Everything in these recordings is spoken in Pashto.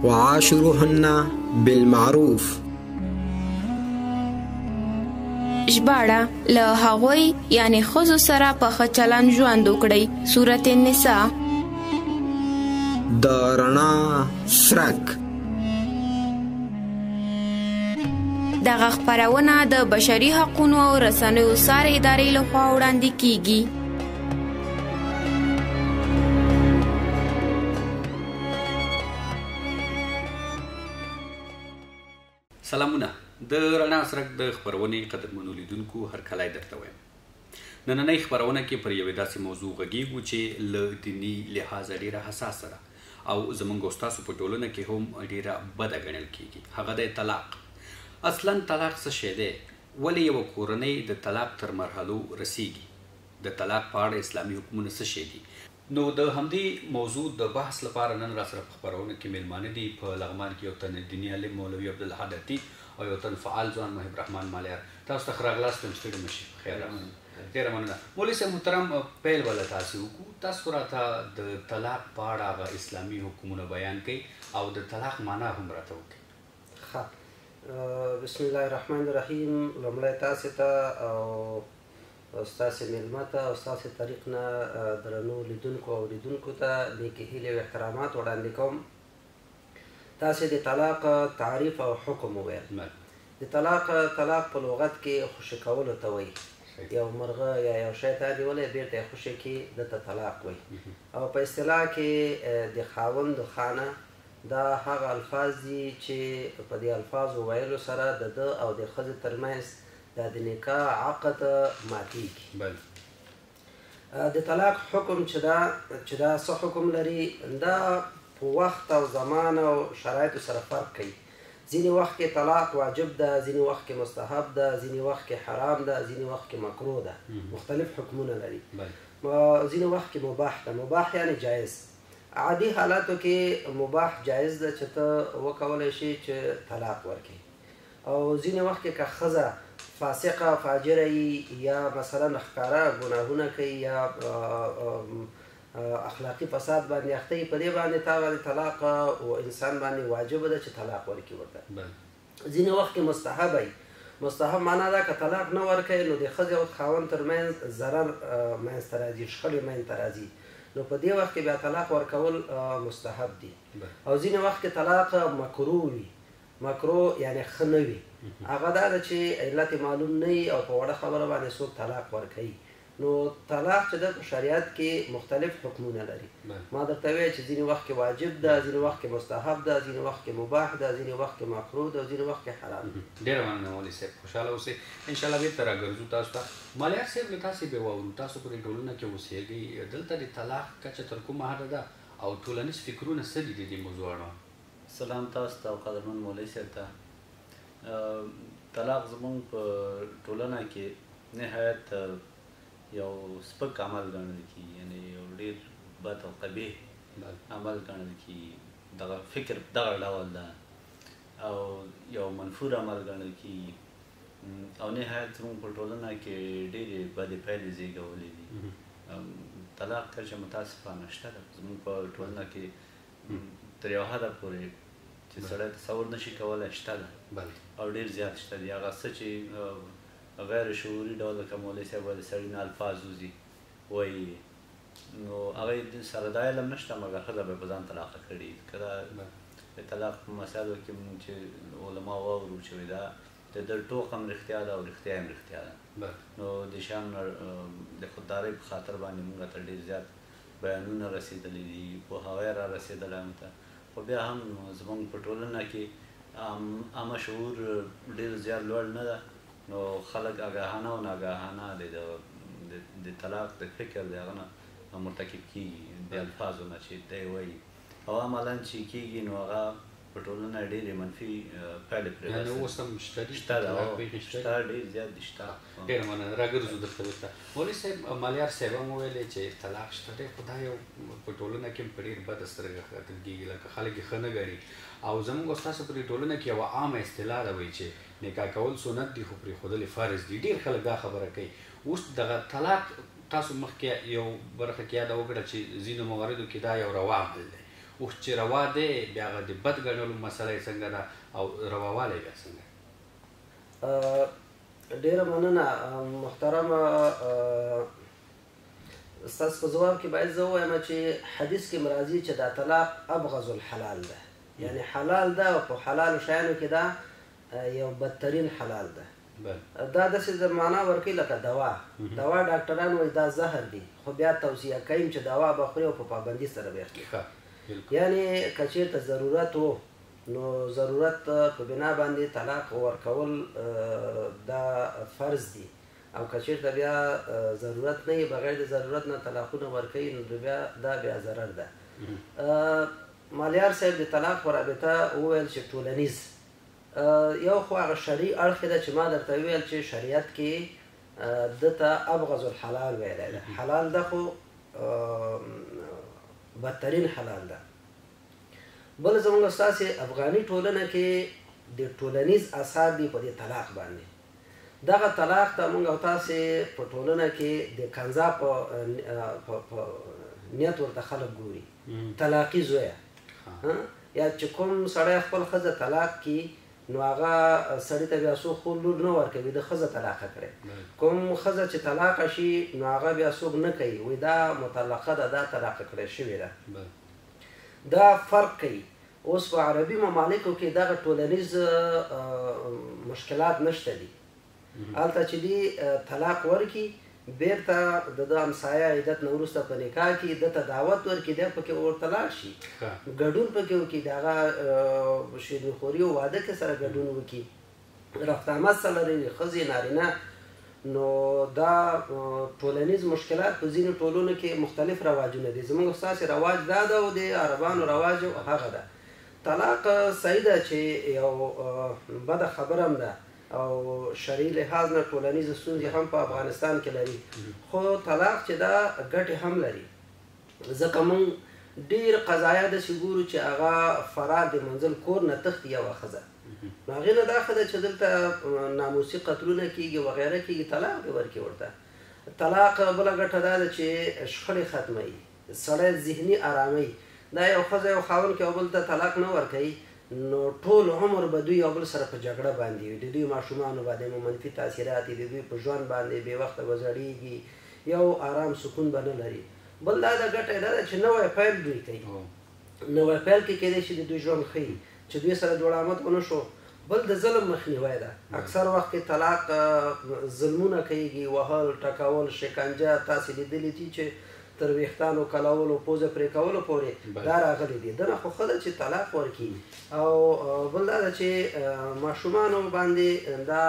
وعاشروهن بالمعروف. ژباړه له هغوی یعنی ښځو سره په ښه چلند ژوند وکړئ. سورة النساء. د رڼا څرک. دغه خپرونه د بشري حقونو او رسنیو څار ادارې لخوا وړاندې کیږي. سلامونه. د رڼا څرک د خپرونې قدرمنو لیدونکو هرکلی درته وایم. نننۍ خپرونه کې پر یوې داسې موضوع غږیږو چې له دیني لحاظه ډیره حساسه ده او زموږ او ستاسو په ټولنه کې هم ډیره بده ګڼل کیږي. هغه دی طلاق. اصلا طلاق څه شی دی؟ ولې یوه کورنۍ د طلاق تر مرحلو رسیږي؟ د طلاق په اړه اسلامي حکمونه څه شی دي؟ نو د همدې موضوع د بحث لپاره نن راسره په خپرونه کې میلمانه دي. په لغمان کې یو تن دیني عالم مولوي عبدالحد عطي او یو تن فعال ځوان محب رحمان مالیار. تاسو ته ښه راغلاست. ستړي مه شئ. خیر ډېره مننه. مولوي صاحب محترم، پیل به له تاسې وکړو. تاسو راته د طلاق په اړه هغه اسلامي حکمونه بیان کړئ او د طلاق معنا هم راته وکړئ. ښه، بسم الله الرحمن الرحیم. لومړی تاسې ته او ستاسې میلمه ته او ستاسې طریق نه درنو لیدونکو او اوریدونکو ته نیکې هیلې او احترامات وړاندې کوم. تاسې د طلاق تعریف او حکم وویل. د طلاق په لغت کې خوشي کولو ته وایي. یو مرغه یا یو شی تا نیولی بیرته یې خوشي کړي، ده ته طلاق وایي. او په اصطلاح کې د خاوند خانه دا هغه الفاظ دي چې په دې الفاظو ویلو سره د ده او د ښځې ترمنځ دا د نکاح عقد ماتیږي. د طلاق حکم چې دا څه حکم لري، دا په وخت او زمان او شرایطو سره فرق کوي. ځینې وخت کې طلاق واجب ده، ځینې وخت کې مستحب ده، ځینې وخت کې حرام ده، ځینې وخت کې مکروه ده. مختلف حکمونه لري. ځینې وخت کې مباح ده. مباح یعنی جایز. عادي حالاتو کې مباح جایز ده چې ته وکولی شي چې طلاق ورکړي. او ځینې وخت کې که ښځه فاسقه فاجره یا مثلا ښکاره ګناهونه کوي یا اخلاقي فساد باندې اخته وي، په دې باندې تا باندې طلاق او انسان باندې واجبه ده چې طلاق ورکړي ورته. ځینې وخت کې مستحب وي. مستحب معنا ده که طلاق نه ورکوي نو د ښځې او خاوند ترمنځ ضرر منځته راځي، شخړې منځته راځي. نو په دې وخت کې بیا طلاق ورکول مستحب دي. او ځینې وخت کې طلاق مکروه وي. مکروه یعنی ښه نه وي. هغه دا ده چې علت معلوم نه وي او په وړه خبره باندې څوک طلاق ورکوي. نو طلاق چې ده په شریعت کې مختلف حکمونه لري. ما درته ویل چې ځینې وخت کې واجب ده، ځینې وخت کې مستحب ده، ځینې وخت کې مباح ده، ځینې وخت کې مکروه ده او ځینې وخت کې حرام ده. ډېره مننه مولوي صاحب، خوشحاله اوسئ. انشاءالله بېرته راګرځو تاسو ته. مالیار صاحب، له تاسې به واورو، تاسو په دې ټولنه کې اوسېږئ، دلته د طلاق کچه تر کومه حده ده او ټولنیز فکرونه څه دي د دې موضوع اړوند؟ سلام تاسو ته او قدرمن مولوي صاحب ته. طلاق زموږ په ټولنه کې نهایت یو سپک عمل ګڼل کېږي، یعنې یو ډېر بد او قبیح عمل ګڼل کېږي. دغه فکر دغه ډول ده او یو منفور عمل ګڼل کېږي او نهایت زموږ په ټولنه کې ډېرې بدې پایلې زېږولې دي. طلاق کچه متاسفانه شته ده زموږ په ټولنه کې تر یو حده پورې چې سړی تصور نشي کولی شته ده او ډېر زیات شته دي. هغه څه چې غیر شعوري ډول لکه مولوي صاحب وایي د سړي نه الفاظ وځي وایي، نو هغې سره دا علم نشته مګر ښځه به یې په ځان طلاقه کړي. که دا د طلاق په مسایلو کې مونږ چې علما واورو چې دا د ده ټوق هم رښتیا ده او رښتیا هم رښتیا ده. نو د شیان د خوددارۍ په خاطر باندې مونږ ته ډېر زیات بیانونه رسېدلي دي، پوهاوی را رسېدلی موږ ته. خو بیا هم زموږ په ټولنه کې عامه شعور ډېر زیات لوړ نه ده. نو خلک آګاهانه او ناګاهانه د طلاق د فکر د هغه نه مرتکب کېږي، د الفاظو نه چې دی وایي او عملا چې کېږي نو هغه په ټولنه ډېرې منفي پایلې پرې رسوي. اوس هم شته دي؟ شته ده، شته، ډېر زیات دي، شته. ډېره مننه. راګرځو درته ورته. مولوي صاحب، مالیار صاحب هم وویلې چې طلاق شته دی، خو دا یو په ټولنه کې په ډېر بده سترګه کتل کېږي، لکه خلک یې ښه نه ګڼي. او زموږ او ستاسو په دې ټولنه کې یوه عامه اصطلاح ده وایي چې نکاح کول سنت دي خو پرېښودل یې فرض دي. ډېر خلک دا خبره کوي. اوس دغه طلاق تاسو مخکې یو برخه کې یاده وکړه چې ځینو مواردو کې دا یو روا عمل دی. اوس چې روا دی بیا هغه د بد ګڼلو مسله یې څنګه ده او رواوالی بیا څنګه ډېره مننه محترمه ستاسو په ځواب کې باید زه ووایم چې حدیث کې راځي چې دا طلاق ابغض الحلال ده یعنی حلال ده او په حلالو شیانو کې دا یو بدترین حلال ده دا داسې د معنا ورکوي لکه دوا ډاکټران وایي دا زهر دي خو بیا توصیه کوي چې دوا به خوري او په پابندي سره به خوري یعنی که چېرته ضرورت و نو ضرورت په بنا باندې طلاق ورکول دا فرض دي او که چېرته بیا ضرورت نه وي بغیر د ضرورت نه طلاقونه ورکوي نو دا بیا ضرر ده مالیار صاحب د طلاق په رابطه وویل چې ټولنیز یو خو هغه شرعي اړخ ده چې ما درته وویل چې شریعت کې ده ته ابغض الحلال ویلی ده حلال ده خو بدترین حلال ده بل زموږ ستاسې افغاني ټولنه کې د ټولنیز اثار دي په دې طلاق باندې دغه طلاق ته موږ او تاسې په ټولنه کې د کنځا په نیت ورته خلک ګوري طلاقي زویه یا چې کوم سړی خپل ښځه طلاق کړي نو هغه سړي ته بیا څوک خو لور نه ورکوي د ښځه طلاقه کړی کوم ښځه چې طلاقه شي نو هغه بیا څوک نه کوي وایي دا مطلقه ده دا طلاقه کړی شوې ده دا فرق کوي اوس په عربي ممالکو کې دغه ټولنیز مشکلات نشته دي هلته چې دی طلاق ورکړي بیرته د همسایه عدت نه وروسته په نکاح کې ده ته دعوت ورکړي دی پکې ورته لاړ شي ګډون پکې وکړي د هغه شیرینخوري او واده کې سره ګډون وکړي رفت آمد سره لري ښځې نارینه نو دا ټولنیز مشکلات په ځینو ټولنو کې مختلف رواجونه دي زموږ ستاسې رواج دا ده او د عربانو رواج هغه ده طلاق صحیح ده چې یو بده خبره هم ده او شرعي لحاظ نه ټولنیز ستونزې هم په افغانستان کې لري خو طلاق چې دا ګټې هم لري ځکه موږ ډېر قضایا داسې ګورو چې هغه فرار د منزل کور نه تښتي یوه ښځه نو هغې نه دا ښه ده چې دلته ناموسي قتلونه کېږي وغیره کېږي طلاق دې ورکړي ورته طلاق بله ګټه دا ده چې شخړې ختموي سړی ذهني اراموي دا یو ښځه یو خاوند کې یو بل ته طلاق نه ورکوي نو ټول عمر به دوی یو بل سره په جګړه باندې وي د دوی ماشومانو باندې مو منفي تاثیرات د دوی په ژوند باندې بې وخته به زړېږي یو آرام سکون به نه لري بل دا د ګټه دا ده چې نوی پیل دوی کوي نوی پیل کې کیدای شي د دوی ژوند ښیي چې دوی سره جوړ آمد ونه شو بل د ظلم مخنیوی ده اکثر وخت کې طلاق ظلمونه کیږي وهل ټکول شکنجه تاسې لیدلي دي چې تر ویښتانو کلولو پوزه پرې کولو پورې دا راغلی دي دنه خو ښه ده چې طلاق ورکړي او بل دا ده چې ماشومانو باندې دا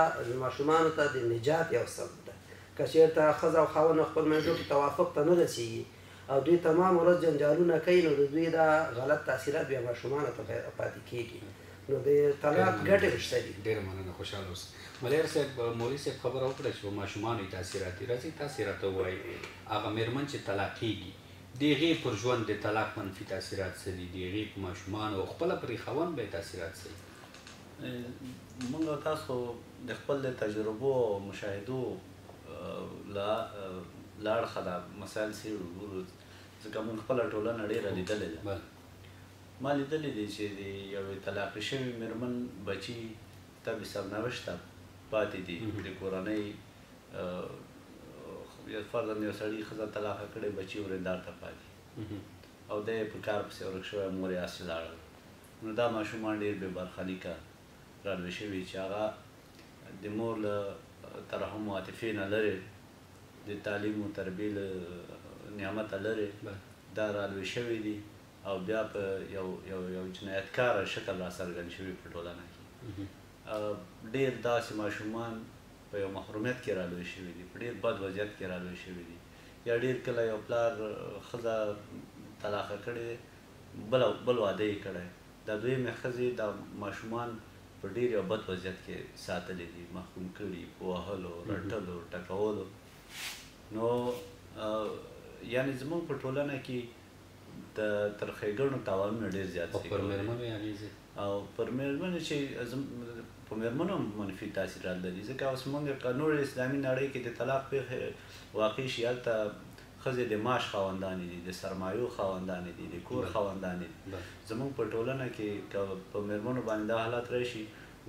ماشومانو ته د نجات یو سبب ده که چېرته ښځه او خاوند خپل منځو کې توافق ته نه رسېږي او دوی تمام ورځ جنجالونه کوي نو د دوی دا غلط تاثیرات بیا ماشومانو ته پاتې کېږي نو د طلاق ګټې شته دي ډېره مننه خوشحاله اوسئ ملیر صاحب مولوي صاحب خبره وکړه چې په ماشومانو یې تاثیرات دي راځئ تاسې راته ووایئ هغه مېرمن چې طلاقېږي د هغې پر ژوند د طلاق منفي تاثیرات څه دي د هغې په ماشومانو او خپله پرې خاوند به یې تاثیرات څه دي موږ او تاسو د خپل د تجربو او مشاهدو له اړخه دا مسایل څېړو ګورو ځکه موږ خپله ټولنه ډېره لیدلې ده ما لیدلې دي چې د یوې طلاقې شوې مېرمن بچي ته بې سرنوشته پاتې دي د کورنۍ فرضاً یو سړي ښځه طلاقه کړې بچي ورېندار ته پاتې او دی یې په کار پسې ورک شوی مور یې هسې لاړل نو دا ماشومان ډېر بې برخلیکه رالوی شوي چې هغه د مور له ترحم و عاطفې نه لرې د تعلیم و تربیې له نعمته لرې دا رالوی شوي دي او بیا په یو جنایتکاره شکل راڅرګند شوي په ټولنه کې ډېر داسې ماشومان په یو محرومیت کې رالوی شوي دي په ډېر بد وضعیت کې رالوی شوي دي یا ډېر کله یو پلار ښځه طلاقه کړې بل واده یې کړی دا دویمې ښځې دا ماشومان په ډېر یو بد وضعیت کې ساتلي دي محکوم کړي په وهلو رټلو ټکولو نو یعنې زموږ په ټولنه کې د ترخېګڼو تاوانونه ډېر زیات دي او پر مېرمنو چې په مېرمنو هم منفي تاثیرات لري ځکه اوس موږ که نور اسلامي نړۍ کې د طلاق پېښې واقع شي هلته ښځې د معاش خاوندانې دي، د سرمایو خاوندانې دي، د کور خاوندانې دي. زموږ په ټولنه کې که په میرمنو باندې دا حالت راشي،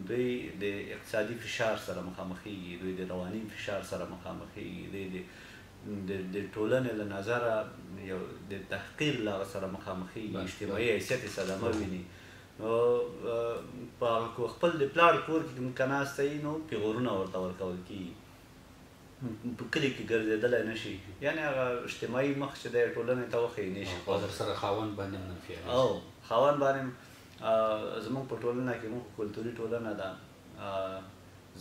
دوی د اقتصادي فشار سره مخامخېږي، دوی د رواني فشار سره مخامخېږي، دوی د ټولنې له نظره یو د تحقیر له هغه سره مخامخېږي، اجتماعي حیثیت یې صدمه ویني. نو په خپل د پلار کور کې که ناسته وي نو پیغورونه ورته ورکول کېږي، په کلي کې ګرځېدلی نه شي، یعنې هغه اجتماعي مخ چې دی ټولنې ته وښیي نه شي. او ورسره خاوند باندې منفي او خاوند باندې زموږ په ټولنه کې موږ کلتوري ټولنه ده،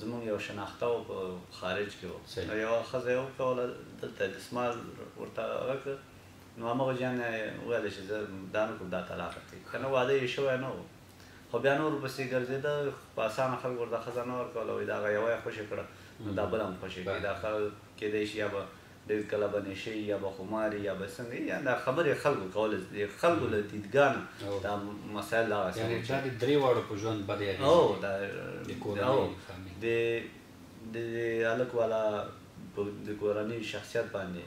زموږ یو شناخته و په خارج کې و، یوه ښځه یې وکوله دلته دسمال ورته هغه کړ، نو همغه جان ویلی چې زه دا نه کوم، دا طلاق کړئ، که نه واده یې شوی نه و، خو بیا نور ورپسې ګرځېده، په اسانه خلک ورته ښځه نه ورکوله، وایي د هغه یوه یې خوشې کړه نو دا بله هم خوشې کړي. دا خلک کېدی شي یا به ډېر کله به نشي یا به خماري یا به څنګه، یا دا خبرې خلکو کول، د خلکو له دیدګانه دا مسایل دغسې یعنې دا د درې واړو په ژوند بد یادېږي. او دا د هلک والا د کورني شخصیت باندې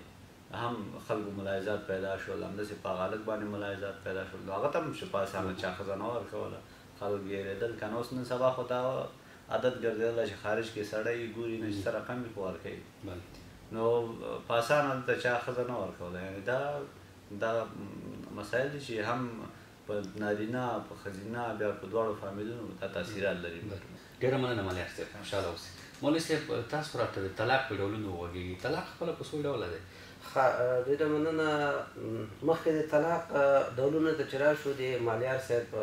هم خلکو ملاحظات پیدا شول، همداسې په هغه هلک باندې ملاحظات پیدا شول، نو هغه ته هم چې په اسانه چا ښځه نه ورکوله، خلک یېرېدل. که نه اوس نن سبا خو دا عادت ګرځېدلی چې خارج کې سړی ګوري نه چې څه رقم یې خو ورکوي، نو په اسانه دلته چا ښځه نه ورکوله. یعنې دا مسایل دي چې هم په نارینه په ښځینه بیا په دواړو فامیلونو دا تاثیرات لري. ډېره مننه مولوي صاحب، خوشحاله اوسئ. مولوي صاحب تاسو راته د طلاق په ډولونو وغږېږئ. طلاق خپله په څو ډوله دی؟ ډېره مننه. مخکې د طلاق ډولونه ته چې راشو، د مالیار صاحب په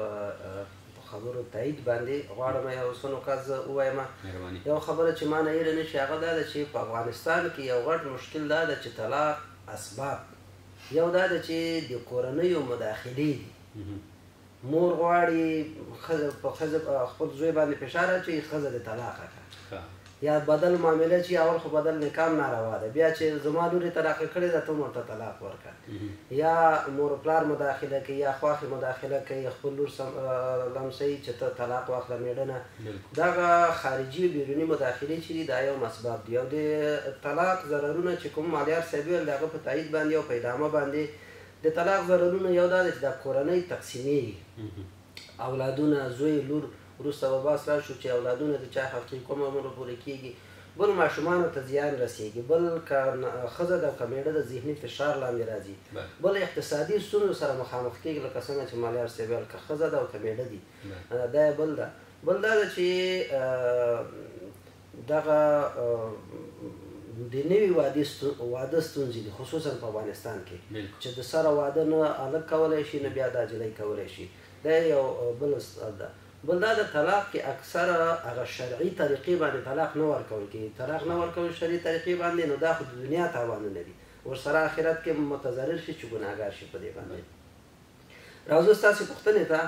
خبرو تایید باندې غواړم یو څه نکات زه ووایم. یو خبره چې ما نه هېره نه شي هغه دا ده چې په افغانستان کې یو غټ مشکل دا ده چې طلاق اسباب یو دا ده چې د کورنیو مداخلې دي. مور غواړي په خپل زوی باندې فشار اچوي، ښځه د طلاق کړه، یا بدل معامله چې اول خو بدل نکام ناروا ده، بیا چې زما لور یې طلاق کړې ده ته هم ورته طلاق ورکړه، یا مور پلار مداخله کوي یا خواښې مداخله کوي، خپل لور لمسوي چې ته طلاق واخله مېړنه. دغه خارجي بیروني مداخلې چې دي دا یو اسباب دي. او د طلاق ضررونه چې کوم مالیار صاحب ویل د هغه په تایید باندې او په ادامه باندې د طلاق ضررونه یو دا ده چې دا کورنۍ تقسیمېږي، اولادونه زوی لور وروسته به بحث راشو چې اولادونه د چا حقیقي کومه عمره پورې کېږي، بل ماشومانو ته زیان رسېږي، بل که ښځه ده که میړه د ذهني فشار لاندې راځي، بل اقتصادي ستونزو سره مخامخ کېږي، لکه څنګه چې مالیار صاحب ویل که ښځه ده او که میړه دي. دا بل ده. بل دا ده چې دغه د نوي واده ستونزې دي، خصوصا په افغانستان کې چې د سره واده نه هلک کولی شي نه بیا دا نجلۍ کولی شي. دا یو بل ده. بل دا د طلاق کې اکثره هغه شرعي طریقې باندې طلاق نه ورکول کېږي. طلاق نه ورکول شرعي طریقې باندې، نو دا خو د دنیا تاوانونه دي، ورسره آخرت کې متضرر شي چې ګناهګار شي په دې باندې. راځو ستاسې پوښتنې ته.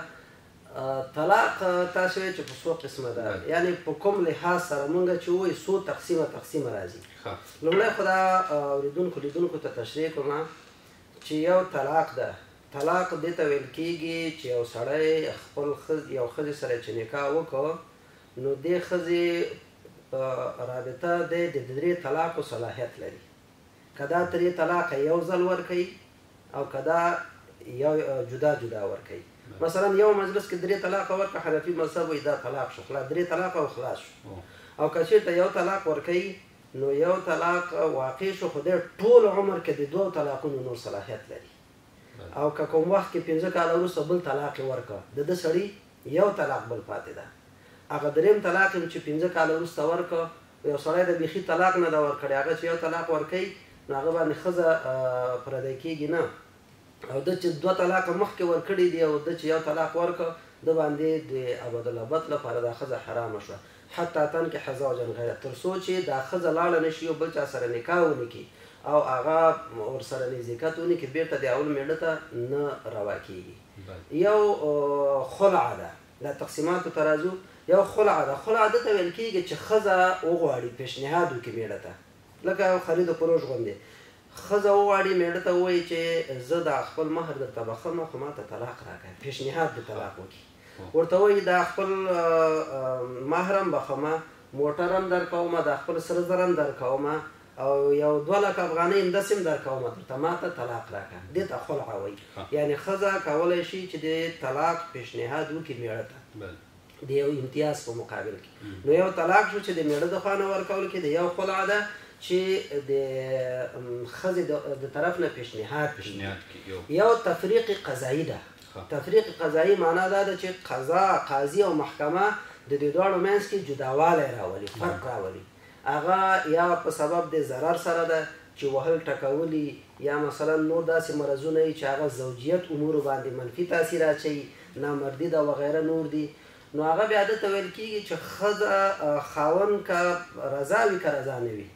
طلاق تاسو وایئ چې په څو قسمه ده، یعنې په کوم لحاظ سره مونږ چې وایي څو تقسیمه راځي. لومړی خو دا لیدونکو ته تشریح کوم چې یو طلاق ده. طلاق دې ته ویل کېږي چې یو سړی خپل یو ښځې سره چې نکاح وکړ، نو دې ښځې په رابطه دی د درې طلاقو صلاحیت لري. که دا درې طلاق یو ځل ورکوي او که دا یو جدا جدا ورکوي. مثلا یو مجلس کې درې طلاق ورکړه، حنفي مذهب وایي دا طلاق شو، درې طلاق او خلاص شو. او که چېرته یو طلاق ورکوي نو یو طلاق واقع شو، خو دی ټول عمر کې د دوو طلاقونو نور صلاحیت لري. او که کوم وخت کې 15 کاله وروسته بل طلاق یې ورکړه، د ده سړي یو طلاق بل پاتې ده. هغه درېیم طلاق چې 15 کاله وروسته ورکړه، یو سړی د بیخي طلاق نه ده ورکړی، هغه چې یو طلاق ورکوي نو هغه باندې ښځه پردی کېږي نه. او ده چې 2 طلاق مخکې ورکړي دي او ده چې یو طلاق ورکړه، ده باندې د ابدالابد لپاره دا ښځه حرامه شوه. حتی تنکح زوجا غیره، تر څو چې دا ښځه لاړه نه شي یو بل چا سره نکاح ونه کړي او هغه ورسره نزدېکت ونه کړي، بېرته د اول میړه ته نه روا کېږي. یو خلع ده. دا تقسیماتو ته راځو. یو خلع ده. خلع ده ته ویل کېږي چې ښځه وغواړي، پیشنهاد وکړي میړه ته، لکه خرید و فروش غوندې. ښځه وغواړي میړه ته ووایي چې زه دا خپل مهر درته بخښم خو ما ته طلاق راکړه، پیشنهاد د طلاق وکړي. ورته وایي دا خپل مهر هم بخښمه، موټر هم درکومه، دا خپل سره زر هم درکومه، او یو 2 لک افغانۍ همداسې هم درکوم درته ما ته طلاق راکړه دې ته خلع وایي یعنې ښځه کولی شي چې د طلاق پیشنهاد وکړي میړه ته د یو امتیاز په مقابل کې نو یو طلاق شو چې د میړه د خوا نه ورکول کې د یو خلع ده چې د ښځې د طرف نه پیشنهاد یو تفریق قضایي ده تفریق قضایي معنا دا ده چې قضا قاضي او محکمه د دې دواړو منځ کې جداوالی راولي فرق راولي هغه یا په سبب د ضرر سره ده چې وهل ټکولي یا مثلا نور داسې مرضونه وي چې هغه زوجیت امورو باندې منفي تاثیر اچوي نامردي ده وغیره نور دي نو هغه بیا دته ویل کېږي چې ښځه خاوند که رضا وي که رضا نه وي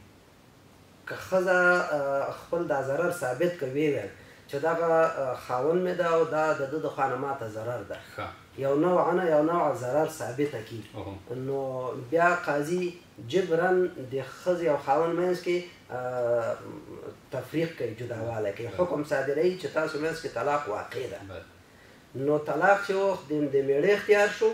که ښځه خپل دا ضرر ثابت که ویې ویل چې دغه خاوند مې ده او دا د ده د خوا نه ماته ضرر ده یو نوعا یو نوع ضرر ثابته کړي نو بیا قاضي جبرا د ښځې او خاوند منځ کې تفریق کوي جداوالی کوي حکم صادروي چې تاسو منځ کې طلاق واقع ده نو طلاق چې وخت د میړه اختیار شو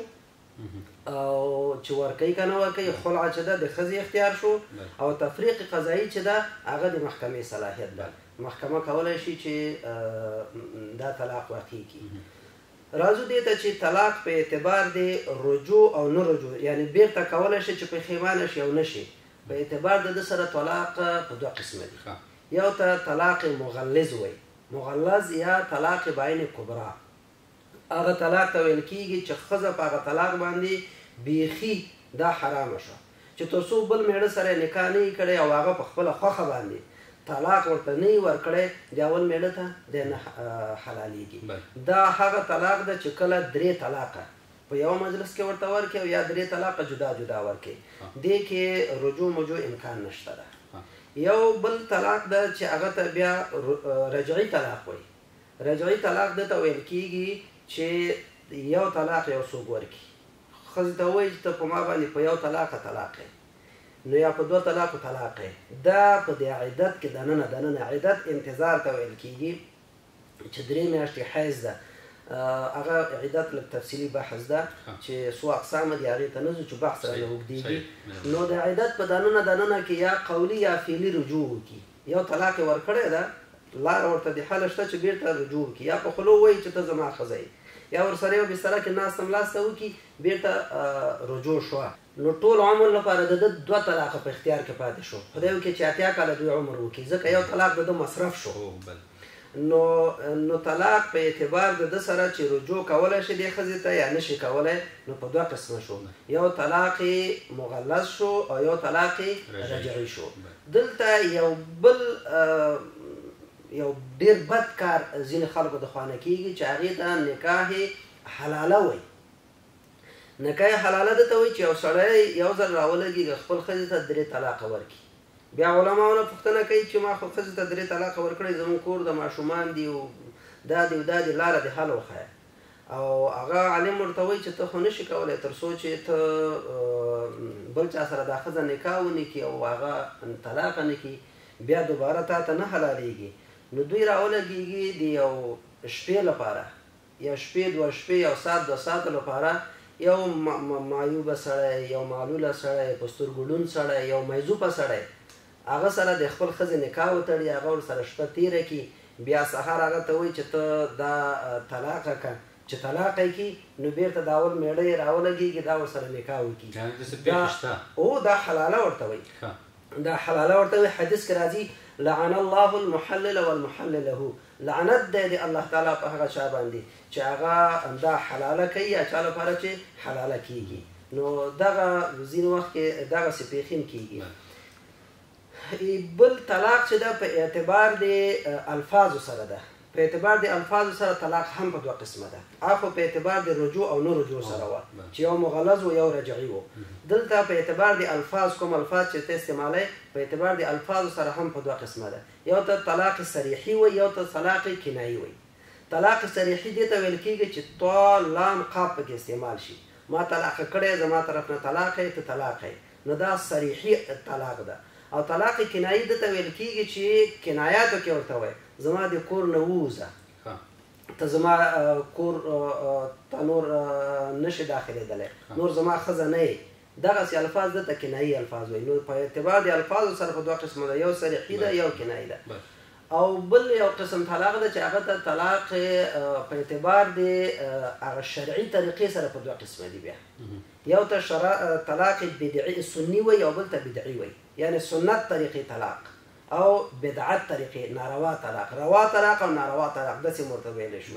او چې ورکوي که نه ورکوي خلع چې ده د ښځې اختیار شو او تفریق قضایي چې ده هغه د محکمې صلاحیت ده محکمه کولی شي چې دا طلاق واقع کړي راځو دې ته چې طلاق په اعتبار د رجوع او نه رجوع یعنی بیرته کولی شي چې پښیمانه شي او نه شي په اعتبار د ده سره طلاق په 2 قسمه دي یو ته طلاق مغلظ وایي مغلظ یا طلاق بعین کبرا هغه طلاق ته ویل کېږي چې ښځه په هغه طلاق باندې بیخي دا حرامه شوه چې تر څو بل میړه سره نکاح نه یې کړی او هغه په خپله خوښه باندې طلاق ورته نه یې ورکړی د اول میړه ته دی نه حلالېږي دا هغه طلاق ده چې کله 3 طلاقه په یو مجلس کې ورته ورکړي او یا 3 طلاقه جدا جدا ورکړي دې کې رجوع مجوع امکان نشته ده یو بل طلاق ده چې هغه ته بیا رجعي طلاق وایي رجعي طلاق ده ته ویل کېږي چې یو طلاق یو څوک ورکړي ښځې ته وایي چې ته په ما باندې په یو طلاقه طلاق یې نو یا په 2 طلاقو طلاق یې دا په دې عدت کې دننه عدت انتظار ته ویل کېږي چې 3 میاشتې حیض ده هغه عدت لږ تفصیلي بحث ده چې څو اقسام دي هغې ته نه ځو چې بحث رانه اوږدېږي نو د عدت په دننه کې یا قولي یا فعلي رجوع وکړي یو طلاق یې ورکړی ده لاره ورته د حله شته چې بیرته رجوع وکړي یا په خلو وایي چې ته زما ښځه یې یا ورسره یو بستره کې ناسته ملاسته وکړي بیرته رجوع شوه نو ټول عمر لپاره د ده 2 طلاقه په اختیار کې پاتې شو خدای وکړي چې 80 کاله دوی عمر وکړي ځکه یو طلاق د ده مصرف شو نو طلاق په اعتبار د ده سره چې رجوع کولی شي دې ښځې ته یا نه شي کولی نو په 2 قسمه شو یو طلاق مغلظ شو او یو طلاق رجعي شو دلته یو بل یو ډېر بد کار ځینې خلکو د خوا نه کېږي چې هغې ته نکاح حلاله وایي نکاح حلاله ده ته وایي چې یو سړی یو ځل راولګېږي خپل ښځې ته 3 طلاقه ورکړي بیا علماونه پوښتنه کوي چې ما خو ښځې ته 3 طلاقه ورکړی زموږ کور د ماشومان دي او دا دي او دا دي لاره دې حل وښیه او هغه عالم ورته وایي چې ته خو نه شي کولی تر څو چې ته بل چا سره دا ښځه نکاح ونه کړي او هغه طلاقه نه کړي بیا دوباره تا ته نه حلالېږي نو دوی راولګېږي د یو شپې لپاره یو شپې 2 شپې یو ساعت 2 ساعته لپاره یو معیوبه سړی یو معلوله سړی په سترګو ړوند سړی یو مجذوبه سړی هغه سره د خپل ښځې نکاح وتړي هغه ورسره شپه تېره کړي بیا سهار هغه ته وایي چې ته دا طلاقه کړه چې طلاقه یې کړي نو بیرته د اول میړه یې راولګېږي دا ورسره نکاح وکړي او دا حلاله ورته وایي دا حلاله ورته وایي حدیث کې راځي لعن الله المحلل والمحلل له لعنت دی د الله تعالی په هغه چا باندې چې هغه دا حلاله کوي یا چا لپاره چې حلاله کېږي نو دغه ځینې وخت کې دغسې پېښې هم کېږي بل طلاق چې ده په اعتبار د الفاظو سره ده په اعتبار د الفاظو سره طلاق هم په 2 قسمه ده هغه په اعتبار د رجوع او نه رجوع سره وه چې یو مغلظ و یو رجعي و دلته په اعتبار د الفاظ کوم الفاظ چې ته استعمالوي په اعتبار د الفاظو سره هم په 2 قسمه ده یو ته طلاق صریحي وي یو ته طلاق کنایي وي طلاق صریحي دې ته ویل کېږي چې طا لام قاف پکې استعمال شي ما طلاق کړی زما طرف نه طلاق یې ته طلاق یې نو دا صریحي طلاق ده او طلاق کنایي دې ته ویل کېږي چې کنایاتو کې ورته وایي زما د کور نه ووځه ته زما کور ته نور نشي داخلېدلی نور زما ښځه نه یې دغسې الفاظ دلته کنایي الفاظ وایي. نو په اعتبار د الفاظو سره په دوه قسمه ده، یو صریحي ده یو کنایي ده. او بل یو قسم طلاق ده چې هغه ته طلاق په اعتبار د هغه شرعي طریقې سره په دوه قسمه دي. بیا یو ته طلاق بدعي سني وایي او بل ته بدعي وایي، یعنی سنت طریقې طلاق او بدعت طریقې ناروا طلاق. روا طلاق او ناروا طلاق داسې ورته ویلی شو.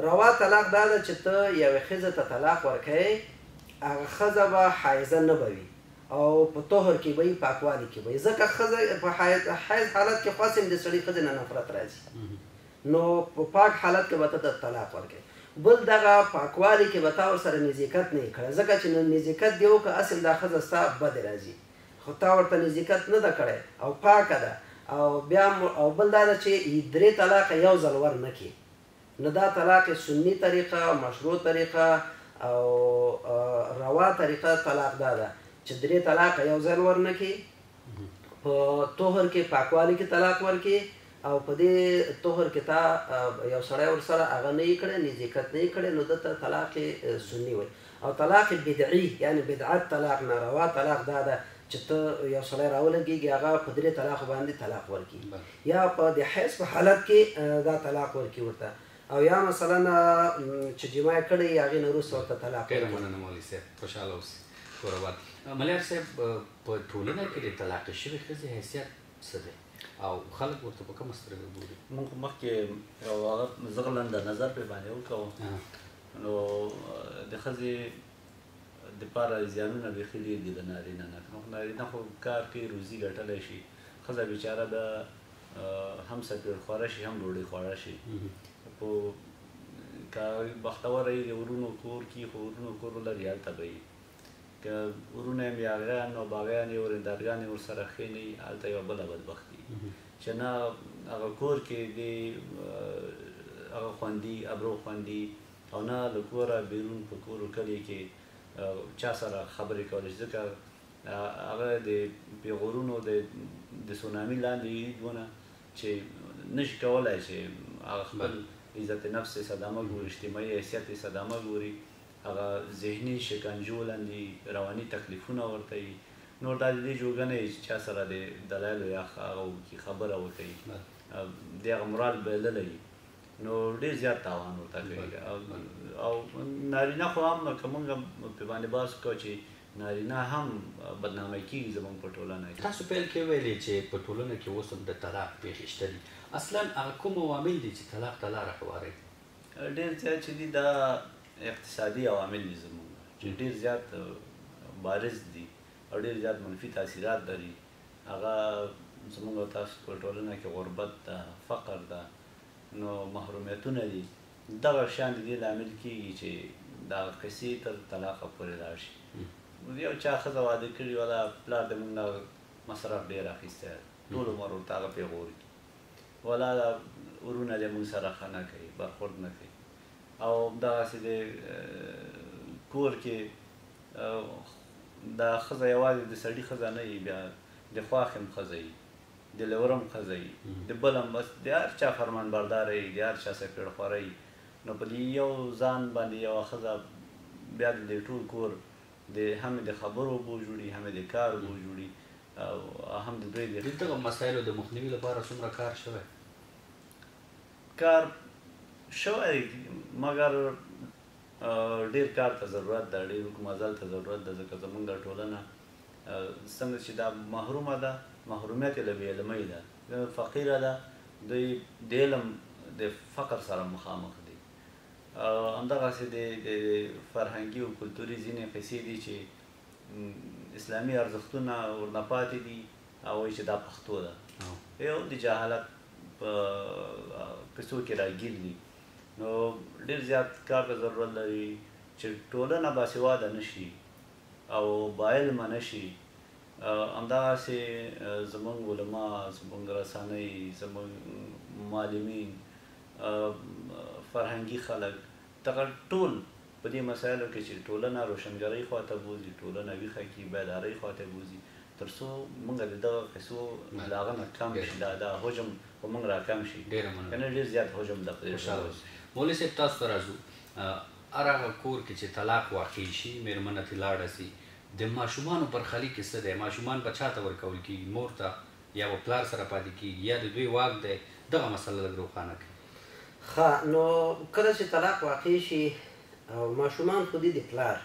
روا طلاق دا ده چې ته یوې ښځې ته طلاق ورکوې، هغه ښځه به حایضه نه به وي او په طهر کې به وي، پاکوالي کې به وي. ځکه ښځه په حیض حالت کې خاص هم د سړي ښځې نه نفرت راځي، نو په پاک حالت کې به ته د طلاق ورکوې. بل دغه پاکوالي کې به تا ورسره نزیکت نه یې کړی، ځکه چې نزیکت دې وکړه اصل دا ښځه ستا بدې راځي، خو تا ورته نزیکت نه ده کړی او پاکه ده. او بیا او بل دا ده چې 3 طلاقه یو ځل ور نه کړي. نو دا طلاق سني طریقه، مشروع طریقه او روا طریقه طلاق دا ده چې 3 طلاقه یو ځل ور نه کړي، په طهر کې پاکوالي کې طلاق ورکړي او په دې طهر کې تا یو سړی ورسره هغه نه یې کړی، نزیکت نه یې کړی، نو دته طلاق سني وایي. او طلاق بدعي یعنی بدعت طلاق، ناروا طلاق دا ده چې ته یو سړی راولګېږي هغه په 3 طلاق باندې طلاق ورکړي، یا په د حیض په حالت کې دا طلاق ورکړي ورته، او یا مثلا چې جماع کړی هغې نه وروسته ورته طلاق ډېره مننه مولوي صاحب، خوشحاله اوسئ. کوربات ملیار صاحب، په ټولنه کې د طلاق شوې ښځې حیثیت څه دی او خلک ورته په کومه سترګه ګوري؟ موږ مخکې هغه زغلنده نظر پرې باندې وکړو، نو د ښځې دپاره زیانونه بیخي ډېر دي د نارینه نه. نو نارینه خو کار کوي، روزي ګټلی شي، ښځه بیچاره به هم سپېړ خواره شي هم ډوډۍ خوړه شي. په که بختوره یې د ورونو کور کې، خو ورونو کور ولري هلته به وي، که ورونه یې یاغیان او باغیان یې ورندارګانې ورسره ښې نه وي، هلته یوه بله بدبختي چې نه هغه کور کې د هغه خوندي ابرو خوندي او نه له کوره بیرون په کور و کلي کې چا سره خبرې کولی شي، ځکه هغه د پیغورونو د سونامي لاندې دونه چې نشي کولی چې هغه خپل عزت نفس صدمه ګوري، اجتماعي حیثیت صدمه ګوري، هغه ذهني شکنجو لاندې رواني تکلیفونه ورته وي. نور دا د دې جوګه نه وي چې چا سره د دلایلو یا هغه خبره وکړي، د هغه مرال بایللی وي، نو ډېر زیات تاوان ورته کوي. او نارینه خو هم که موږ پرې باندې بحث کوو چې نارینه هم بدنامه کېږي زموږ په ټولنه کې. تاسو پیل کې ویلې چې په ټولنه کې اوس هم د طلاق پېښې شته دي. اصلا هغه کوم عوامل دي چې طلاق ته لاره هواروي؟ ډېر زیات چې دي دا اقتصادي عوامل دي زموږ، چې ډېر زیات بارز دي او ډېر زیات منفي تاثیرات لري. هغه زموږ او تاسو په ټولنه کې غربت ده، فقر ده، نو محرومیتونه دي. دغه شیان د دې لامل کېږي چې دا قصې تر طلاقه پورې لاړ شي. یو چا ښځه واده کړي، والا پلار د موږ نه مصرف ډېر اخیستی، ټول عمر ورته هغه پېغور کړي، والا ورونه د موږ سره ښه نه کوي، برخورد نه کوي. او دغسې د کور کې دا ښځه یوازې د سړي ښځه نه وي، بیا د خواښ هم ښځه وي، د لورم ښځه وي، د بل هم بس د هر چا فرمان برداره وي، د هر چا سپېړ خواره وي. نو په دې یو ځان باندې یوه ښځه بیا د دې ټول کور هم د خبرو بو جوړي، هم د کار بو جوړي، او هم د دوی د دغه مسایلو د مخنیوي لپاره څومره کار شوی؟ کار شوی، مګر ډېر کار ته ضرورت ده، ډېر مزل ته ضرورت ده، ځکه زموږ ټولنه څنګه چې دا محرومه ده، محرومیت یې له بې علمۍ ده، فقیره ده، دوی د علم د فقر سره مخامخ دي. همدغسې د فرهنګي او کلتوري ځینې قصې دي چې اسلامي ارزښتونه ورنه پاتې دي او وایي چې دا پښتو ده، یو د جهالت په قصو کې راګیر دي. نو ډېر زیات کار ته ضرورت لري چې ټولنه باسواده نه شي او باعلمه نه شي. همدغسې زموږ علما، زموږ رسنۍ، زموږ معلمین، فرهنګي خلک، دغه ټول په دې مسایلو کې چې ټولنه روشنګرۍ خواته بوځي، ټولنه ویښه کړي، بیدارۍ خواته بوځي، تر څو موږ د دغه قصو له هغه نه کم شي، دا حجم په موږ را کم شي. کنه ډېر زیات حجم ده په دې. مولوي صاحب، تاسو ته راځو. هر هغه کور کې چې طلاق واقع شي، مېرمنه ترې لاړه سي، د ماشومانو برخلیک څه دی؟ ماشومان به چا ته ورکول کېږي؟ مور ته یا به پلار سره پاتې کېږي یا د دوی واک دی؟ دغه مسله لږ روښانه کړي. ښه، نو کله چې طلاق واقع شي او ماشومان خو دي د پلار،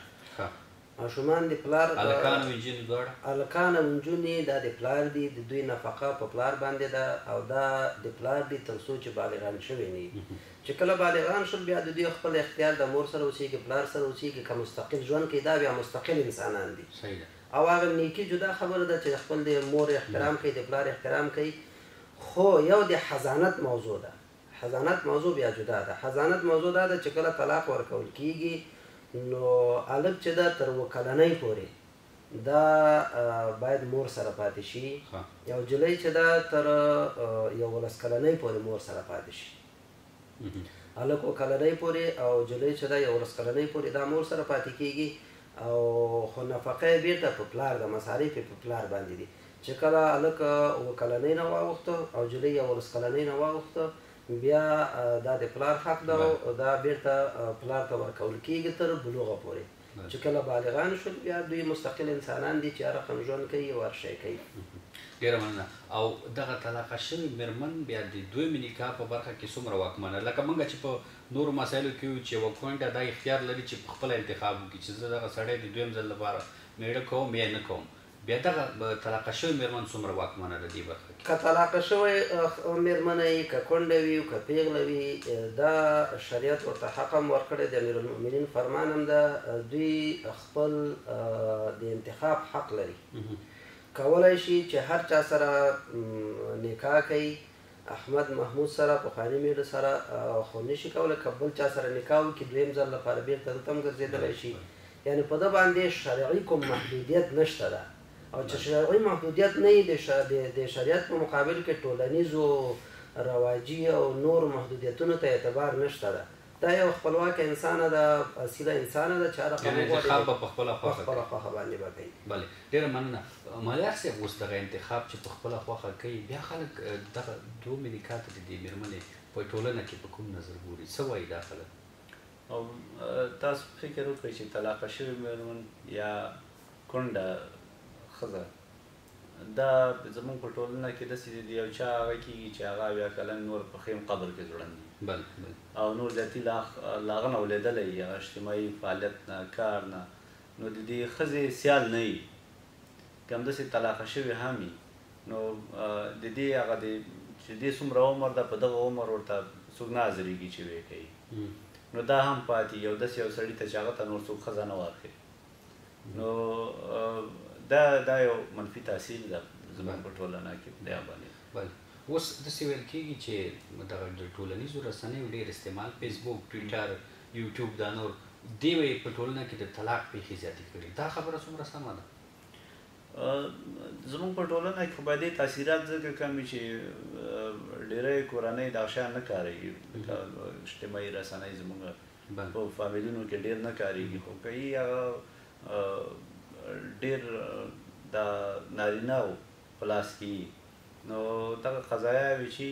ماشومان د پلار، هلکان او نجونې دواړه، هلکان او نجونې دا د پلار دي، د دوی نفقه په پلار باندې ده او دا د پلار دي تر څو چې بالغان شوي نه وي. چې کله بالغان شول بیا د دوی خپل اختیار د مور سره اوسېږي، پلار سره اوسېږي، که مستقل ژوند کوي دا بیا مستقل انسانان دي. او هغه نیکي جدا خبره ده چې خپل د مور احترام کوي، د پلار احترام کوي. خو یو د حضانت موضوع ده، حضانت موضوع بیا جدا ده. حضانت موضوع دا ده چې کله طلاق ورکول کېږي نو هلک چې ده تر 7 کلنۍ پورې دا باید مور سره پاتې شي، یو جلۍ چې ده تر 11 کلنۍ پورې مور سره پاتې شي. هلک 7 کلنۍ پورې او جلۍ چې ده 11 کلنۍ پورې دا مور سره پاتې کېږي. او خو نفقه یې بېرته په پلار ده، مصارف یې په پلار باندې دي. چې کله هلک 7 کلنۍ نه واوښته او جلۍ 11 کلنۍ نه واوښته بیا دا د پلار حق ده او دا بیرته پلار ته ورکول کېږي تر بلوغه پورې. چې کله بالغان شول بیا دوی مستقل انسانان دي چې هر رقم ژوند کوي او هر شی کوي. ډېره مننه. او دغه طلاقه شوې مېرمن بیا د دویمې نکاح په برخه کې څومره واکمنه؟ لکه موږ چې په نورو مسایلو کې وو چې یوه کونډه دا اختیار لري چې په خپله انتخاب وکړي چې زه دغه سړی د دویم ځل لپاره میړه کوم یا نه کوم. بیا دغه طلاقه شوې مېرمن څومره واکمنه ده دې برخه کې؟ که طلاقه شوې مېرمنه وي، که کونډه وي او که پیغله وي، دا شریعت ورته حق هم ورکړی د امیرالمؤمنین فرمان هم ده. دوی خپل د انتخاب حق لري، کولی شي چې هر چا سره نکاح کوي. احمد محمود سره پخواني میړه سره خو نشي کولی که بل چا سره نکاح وکړي دویم ځل لپاره بېرته دلته هم ګرځېدلی شي. یعنې په ده باندې شرعي کوم محدودیت نشته ده. او چې شرعي محدودیت نه وي د شریعت په مقابل کې ټولنیزو رواجي او نور محدودیتونو ته اعتبار نشته ده. دا یو خپلواک انسانه ده، اصیله انسانه ده چې هر رقم انتخاب به په خپله خوښه باندې به کوي. بلې، ډېره مننه. ملیار صاحب اوس دغه انتخاب چې په خپله خوښه کوي بیا خلک دغه دومې نکاح ته د دې مېرمنې په ټولنه کې په کوم نظر ګوري؟ څه وایي دا خلک؟ او تاسو فکر وکړئ چې طلاقه شوې مېرمن یا کونډه ښځه دا زموږ په ټولنه کې داسې دي یو چا هغه کېږي چې هغه 7 کلن نور په خیم قبر کې ځوړند دي او نور زیاتي له هغه نه اولېدلی وي، هغه اجتماعي فعالیت نه، کار نه، نو د دې ښځې سیال نه وي. که همداسې طلاقه شوې هم وي نو د دې هغه چې دې څومره عمر ده په دغه عمر ورته څوک نه حاضرېږي چې ویې کوي. نو دا هم پاتې یو داسې یو سړي ته چې هغه ته نور څوک ښځه نه ورکوي. نو دا یو منفي تاثیر ده زموږ په ټولنه کې په دې باندې. اوس داسې ویل کېږي چې دغه د ټولنیزو رسنیو ډېر استعمال، فیسبوک، ټویټر، یوټیوب، دا نور دې وایي په ټولنه کې د طلاق پیښې زیاتې کړي. دا خبره څومره سمه ده؟ زموږ په ټولنه کې خو باید دې تاثیرات ځکه کم وي چې ډېری کورنۍ دغه شیان نه کاروي. اجتماعي رسنۍ زموږ په فامیلونو کې ډېر نه کارېږي. خو که یې هغه ډېر د نارینهو په لاس کې نو دغه قضایاوې چې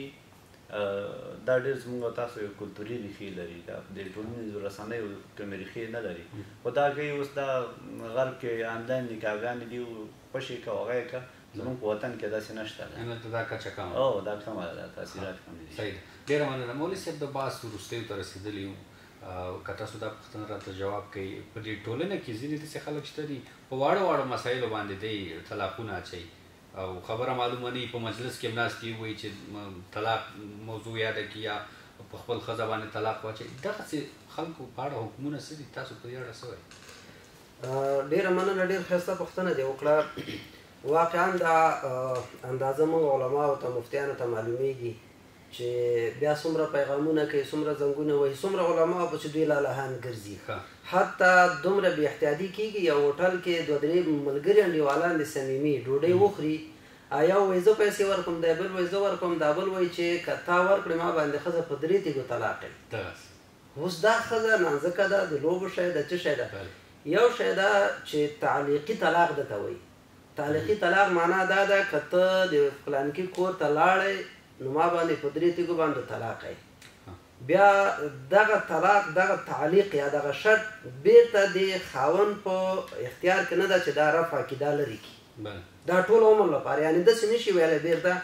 دا ډېر زموږ او تاسو یو کلتوري ریښې لري، دا د ټولنیزو رسنیو کومې ریښې نه لري. خو دا کوي اوس دا غرب کې آنلاین نکاحګانې دي، خوښ یې کړه هغه یې کړه. زموږ په وطن کې داسې نشته ده. هلته دا کچه کمه ده. او دا کمه ده، تاثیرات کم دي. صحیح ده. ډېره مننه. مولوي صاحب د بحث وروستیو ته رسېدلي یو. که تاسو دا پوښتنه راته جواب کوي، په دې ټولنه کې ځینې داسې خلک شته دي په واړو واړو مسایلو باندې دی طلاقونه اچوي او خبره معلومه نه وي، په مجلس کې هم ناست وي وایي چې طلاق موضوع یاده کړي یا په خپل ښځه باندې طلاق واچوي. دغسې خلکو په اړه حکمونه څه دي؟ تاسو په دې اړه څه وایي؟ ډېره مننه، ډېر ښایسته پوښتنه دې وکړه. واقعا دا اندازه موږ علماو ته، مفتیانو ته معلومیږي چې بیا څومره پیغامونه کوي، څومره زنګونه وایي، څومره علماو پسې دوی لالهان ګرځي. حتی دومره بې احتیاطي کېږي یو هوټل کې 2-3 ملګري انډیوالان د صمیمي ډوډۍ وخوري، یو وایي زه پیسې ورکوم، دی بل وایي زه ورکوم، دا بل وایي چې که تا ورکړې ما باندې ښځه په 3 تیږو طلاق کوي. اوس دا ښځه نازکه ده، د لوبو شی ده، څه شی ده؟ یو شی ده چې تعلیقي طلاق ده ته وایي. تعلیقي طلاق معنا دا ده که ته د فلانکي کور ته لاړې نو ما باندې په 3 تیږو باندې طلاق کوي. بیا دغه طلاق دغه تعلیق یا دغه شرط بیرته د خاوند په اختیار کې نه ده چې دا رفع کړي دا لرې کړي دا ټول عمر لپاره یعنې داسې نشي ویلی بیرته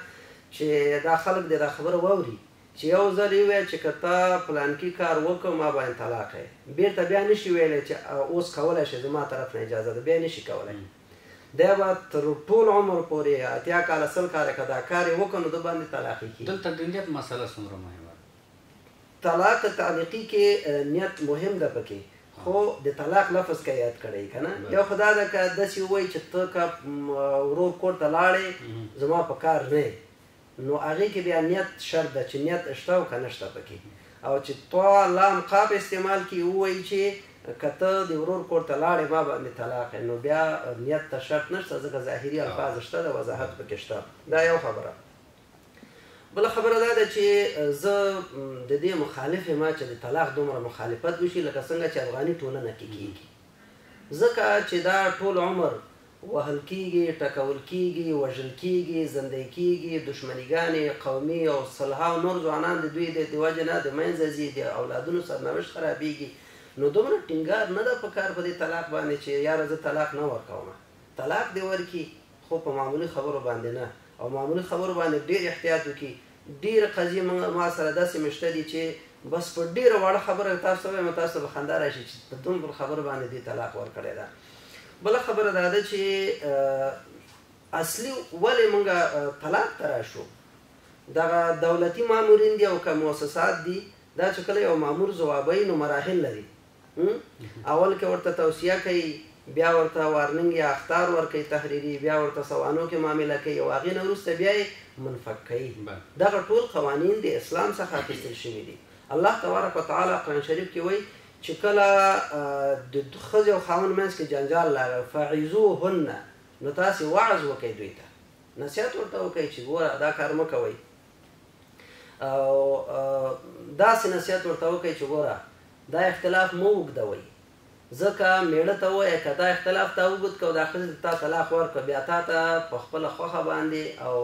چې دا خلک دې دا خبره واوري چې یو ځل یې وویل چې که ته پلانکي کار وکړه ما باندې طلاق یې بیرته بیا نشي ویلی چې اوس کولی شي زما طرف نه اجازه ده بیا نشي کولی دی به تر ټول عمر پورې 80 کاله 100 کاله که دا کار یې وکړه نو ده باندې طلاق یې کېږي دلته د نیت مسله څومره مهمه ده طلاق تعلیقي کې نیت مهم ده پکې خو د طلاق لفظ که یاد کړی که نه یو خو دا ده که داسې ووایي چې ته که ورور کور ته لاړې زما په کار نه نو هغې کې بیا نیت شرط ده چې نیت شته او که نه شته پکې او چې طا لام قاف استعمال کړي ووایي چې که ته د ورور کور ته لاړې ما باندې طلاق نو بیا نیت ته شرط نشته ځکه ظاهري الفاظ شته د وضاحت پکې شته دا یو خبره بله خبره دا ده چې زه د دې مخالف یم چې د طلاق دومره مخالفت وشي لکه څنګه چې افغاني ټولنه کې کېږي ځکه چې دا ټول عمر وهل کېږي ټکول کېږي وژل کېږي زندۍ کېږي دښمنیګانې قومي او صلحه او نور ځوانان د دوی د وجې نه د منځه ځي د اولادونو سرنوشت خرابېږي نو دومره ټینګار نه ده په کار په دې طلاق باندې چې یاره زه طلاق نه ورکوم طلاق دې ورکړي خو په معمولي خبرو باندې نه او معمولي خبرو باندې ډېر احتیاط وکړي ډېره قضیې ما سره داسې مشته دي چې بس په ډېره وړه خبره تاسو ته وایم تاسو ته به خندا راشي چې په دومره خبرو باندې دې طلاق ورکړی ده بله خبره دا ده چې اصلي ولې موږ طلاق ته راشو دغه دولتي مامورین دي او که مؤسسات دي دا چې کله یو مامور ځوابوي نو مراحل لري اول کې ورته توصیه کوي بیا ورته وارننګ یا اخطار ورکوي تحریري بیا ورته سوانو کې معامله کوي او هغې نه وروسته بیا یې منفک کوي دغه ټول قوانین د اسلام څخه اخیستل شوي دي الله تبارک وتعالی قرآن شریف کې وایي چې کله د ښځې او خاوند منځ کې جنجال راغی فعظوهن نو تاسې وعظ وکئ دوی ته نصیحت ورته وکئ چې ګوره دا کار مه کوئ او داسې نصیحت ورته وکئ چې ګوره دا اختلاف مه اوږدوئ ځکه میړه ته ووایه که دا اختلاف تا اوږد کړه او دا ښځې تا طلاق ورکړه بیا تا ته په خپله خوښه باندې او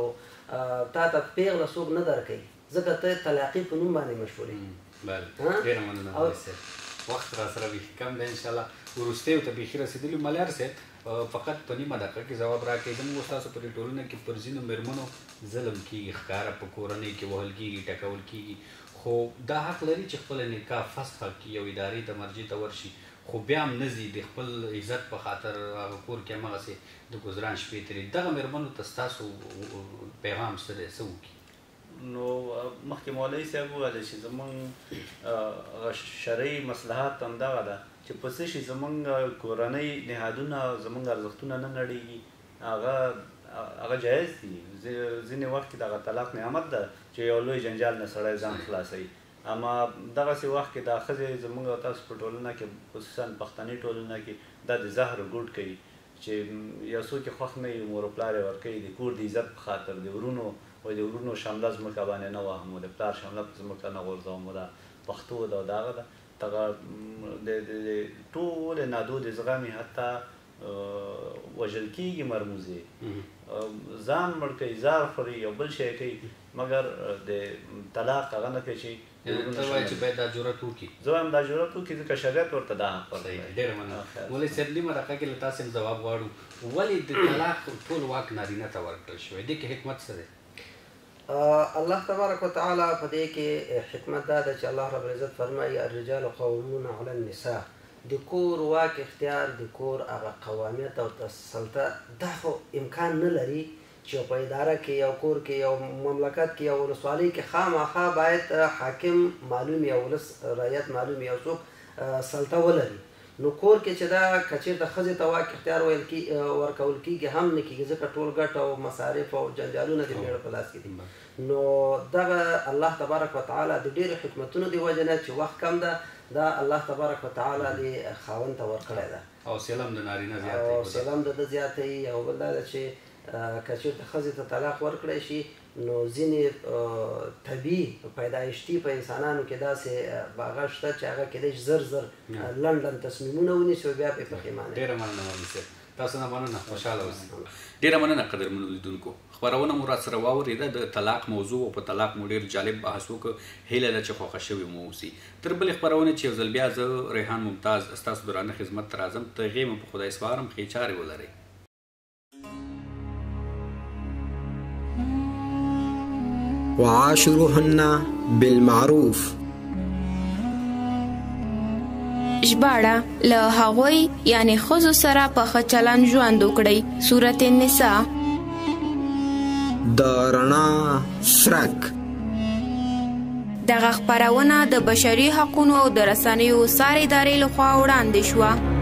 تا ته پیغله څوک نه درکوي ځکه ته طلاقي په نوم باندې مشهور بله ډېره مننه وخت را سره بیخي کم دی انشاءالله وروستیو ته بیخي رسېدلي ملیار صاحب فقط په نیمه دقیقه کې ځواب راکړئ زموږ ستاسو په دې ټولنه کې پر ځینو مېرمنو ظلم کېږي ښکاره په کورنۍ کې وهل کېږي ټکول کېږي خو دا حق لري چې خپله نکاح فسخه کړي یو ادارې ته مرجع ته ورشي خو بیا هم نه ځي د خپل عزت په خاطر هغه کور کې هماغسې د ګزران شپې تېري دغه مېرمنو ته ستاسو پیغام څه دی څه وکړي نو مخکې مولوي صاحب وویل چې زمونږ شرعي مصلحت همدغه ده چې په څه شي زمونږ کورنۍ نهادونه زمونږ ارزښتونه نه نړېږي هغه جایز دي ځینې وخت کې دغه طلاق نعمت ده چې یو لوی جنجال نه سړی ځان خلاصوي اما دغسې وخت کې دا ښځې زمونږ او تاسو په ټولنه کې خصوصا پښتني ټولنه کې دا د زهر ګوډ کوي چې یو څوک یې خوښ نه وي مور و پلار یې ورکوي د کور د عزت په خاطر د ورونو و د ورونو شمله ځمکه باندې نه وهم و د پلار شمله په ځمکه نه غورځوم و دا پښتو ده او د هغه ده دغه د ټولې نادودې زغمي حتی وژل کېږي مرموزې ځان مړ کوي زار خوري یو بل شی کوي مګر د طلاق هغه نه کوي چې ته وایې چې باید دا جرأت وکړي زه وایم دا جرأت وکړي ځکه شریعت ورته دا حق ورکوي ډېره مننه مولوي صاحب نیمه دقیقه کې له تاسې هم ځواب غواړو ولې د طلاق ټول واک نارینه ته ورکړل شوی دې کې حکمت څه دی الله تبارک وتعالی په دې کې حکمت دا ده چې الله رب العزت فرمایي الرجال قوامون علی النساء د کور واک اختیار د کور هغه قوامیت او سلطه دا خو امکان نه لري چې په اداره کې یو کور کې یو مملکت کې یو ولسوالۍ کې خامخا باید حاکم معلوم یا ولس رعیت معلوم یا څوک سلطه ولري نو کور کې چې دا که چېرته ښځې ته واک اختیار ورکول کېږي هم نه کېږي ځکه ټول ګټه او مصارف او جنجالونه د میړه په لاس کې دي نو دغه الله تبارک وتعالی د ډېرو حکمتونو د وجې نه چې وخت کم ده دا الله تبارک وتعالی د خاوند ته ورکړی ده حوصله هم د نارینه زیاته حوصله هم د ده زیاته وي او بل دا ده چې که چېرته ښځې ته طلاق ورکړی شي نو ځینې طبیعي پیدایشتي په انسانانو کې داسې هغه شته چې هغه کېدای شي زر زر لنډ تصمیمونه ونیسي او بیا پرې پښیمانه ډېره مننه مولوي صاحب تاسو نه مننه خوشحاله اوسئ ډېره مننه قدرمنو لیدونکو خبرونه مو راسره واورېده د طلاق موضوع او په طلاق مو ډېر جالب بحث وکړ. هیله ده چې خوښه شوې مو اوسي. تر بلې خبرونه چې یو ځل بیا زه ریحان ممتاز ستاسو درانه خدمت ته راځم. ته هغې مو په خدای سپارم ښې چارې ولرئ. وعاشروهن بالمعروف. ژباړه له هغوی یعنی ښځو سره په ښه چلند ژوند وکړئ. سورت النساء. د رڼا څرک. دغه خپرونه د بشري حقونو او د رسنیو څار ادارې لخوا وړاندې شوه.